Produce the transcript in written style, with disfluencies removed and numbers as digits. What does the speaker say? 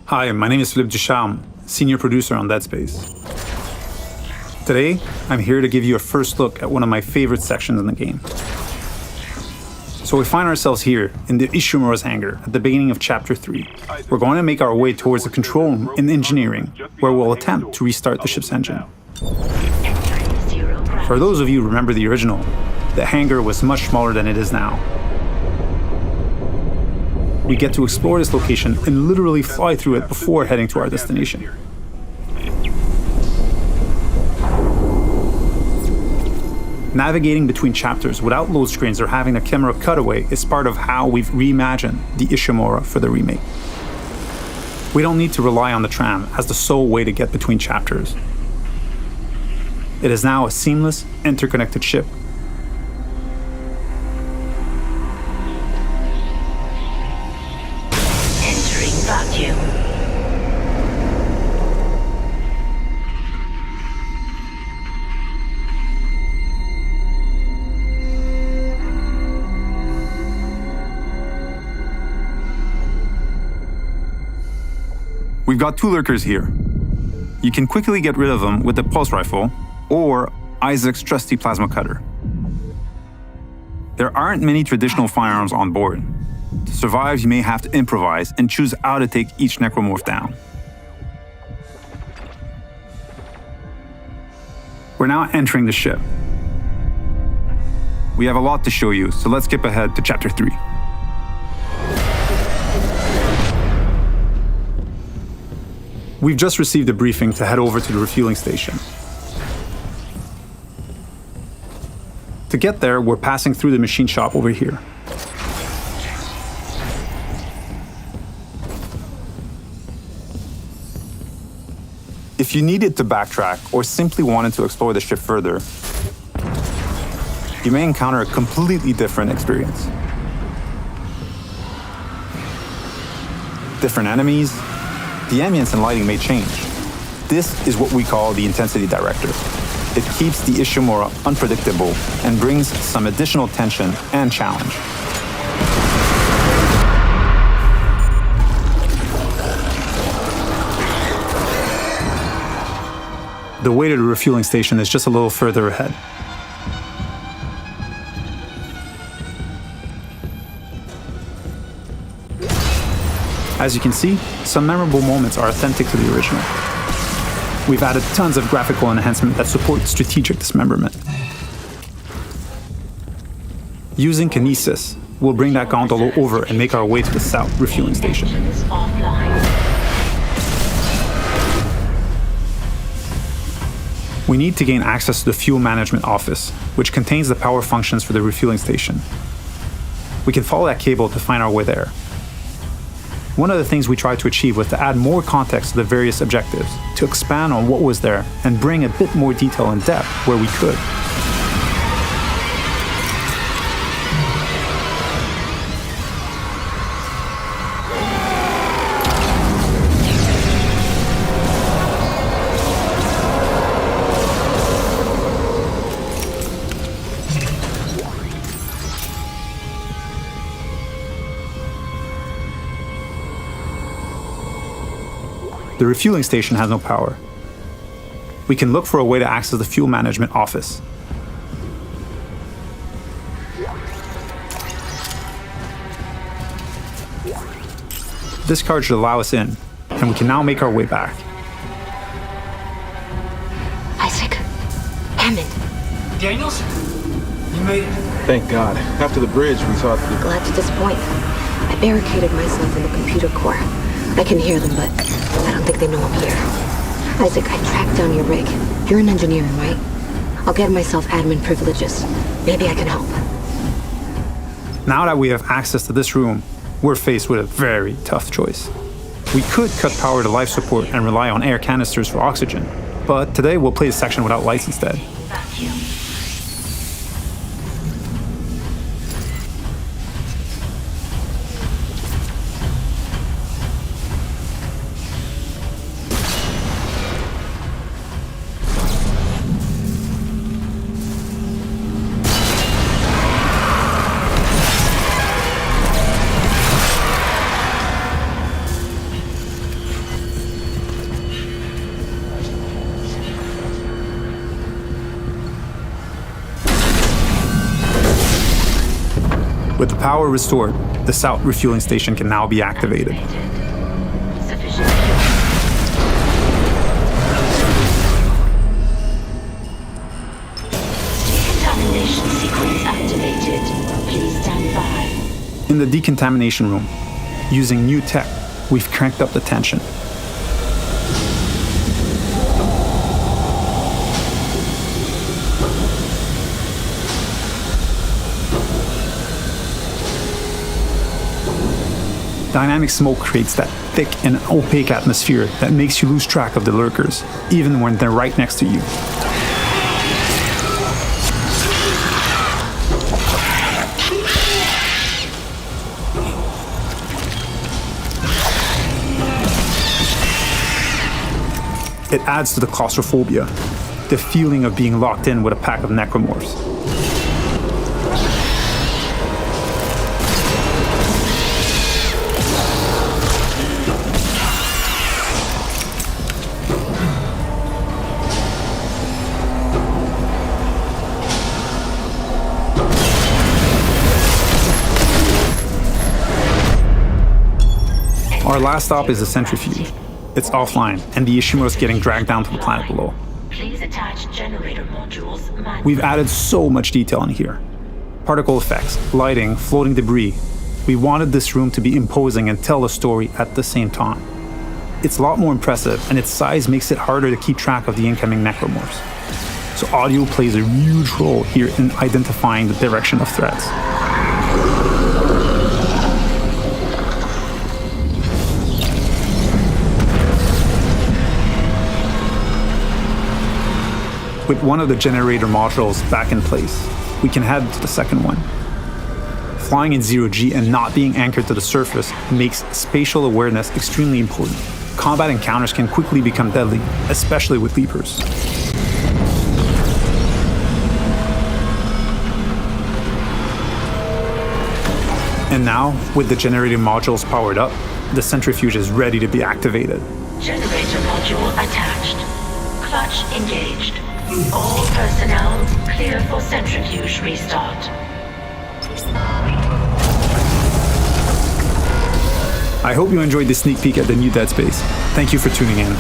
Hi, my name is Philippe Ducharme, senior producer on Dead Space. Today, I'm here to give you a first look at one of my favorite sections in the game. So we find ourselves here in the Ishimura's hangar at the beginning of Chapter 3. We're going to make our way towards the control room in engineering, where we'll attempt to restart the ship's engine. For those of you who remember the original, the hangar was much smaller than it is now. We get to explore this location and literally fly through it before heading to our destination. Navigating between chapters without load screens or having a camera cutaway is part of how we've reimagined the Ishimura for the remake. We don't need to rely on the tram as the sole way to get between chapters. It is now a seamless, interconnected ship. We've got two lurkers here. You can quickly get rid of them with the pulse rifle or Isaac's trusty plasma cutter. There aren't many traditional firearms on board. To survive, you may have to improvise and choose how to take each necromorph down. We're now entering the ship. We have a lot to show you, so let's skip ahead to Chapter 3. We've just received a briefing to head over to the refueling station. To get there, we're passing through the machine shop over here. If you needed to backtrack or simply wanted to explore the ship further, you may encounter a completely different experience. Different enemies, the ambience and lighting may change. This is what we call the intensity director. It keeps the Ishimura unpredictable and brings some additional tension and challenge. The way to the refueling station is just a little further ahead. As you can see, some memorable moments are authentic to the original. We've added tons of graphical enhancement that support strategic dismemberment. Using Kinesis, we'll bring that gondola over and make our way to the south refueling station. We need to gain access to the fuel management office, which contains the power functions for the refueling station. We can follow that cable to find our way there. One of the things we tried to achieve was to add more context to the various objectives, to expand on what was there and bring a bit more detail and depth where we could. The refueling station has no power. We can look for a way to access the fuel management office. This card should allow us in, and we can now make our way back. Isaac, Hammond. Daniels? You made it. Thank God. After the bridge, we thought... Glad to disappoint. I barricaded myself in the computer core. I can hear them, but I don't think they know I'm here. Isaac, I tracked down your rig. You're in engineering, right? I'll get myself admin privileges. Maybe I can help. Now that we have access to this room, we're faced with a very tough choice. We could cut power to life support and rely on air canisters for oxygen, but today we'll play a section without lights instead. With the power restored, the south refueling station can now be activated. Sufficient. Decontamination sequence activated. Please stand by. In the decontamination room, using new tech, we've cranked up the tension. Dynamic smoke creates that thick and opaque atmosphere that makes you lose track of the lurkers, even when they're right next to you. It adds to the claustrophobia, the feeling of being locked in with a pack of necromorphs. Our last stop is the centrifuge. It's offline, and the Ishimura is getting dragged down to the planet below. Please attach generator modules manually. We've added so much detail in here. Particle effects, lighting, floating debris. We wanted this room to be imposing and tell a story at the same time. It's a lot more impressive, and its size makes it harder to keep track of the incoming necromorphs. So audio plays a huge role here in identifying the direction of threats. With one of the generator modules back in place, we can head to the second one. Flying in zero-G and not being anchored to the surface makes spatial awareness extremely important. Combat encounters can quickly become deadly, especially with leapers. And now, with the generator modules powered up, the centrifuge is ready to be activated. Generator module attached. Clutch engaged. All personnel clear for centrifuge restart. I hope you enjoyed this sneak peek at the new Dead Space. Thank you for tuning in.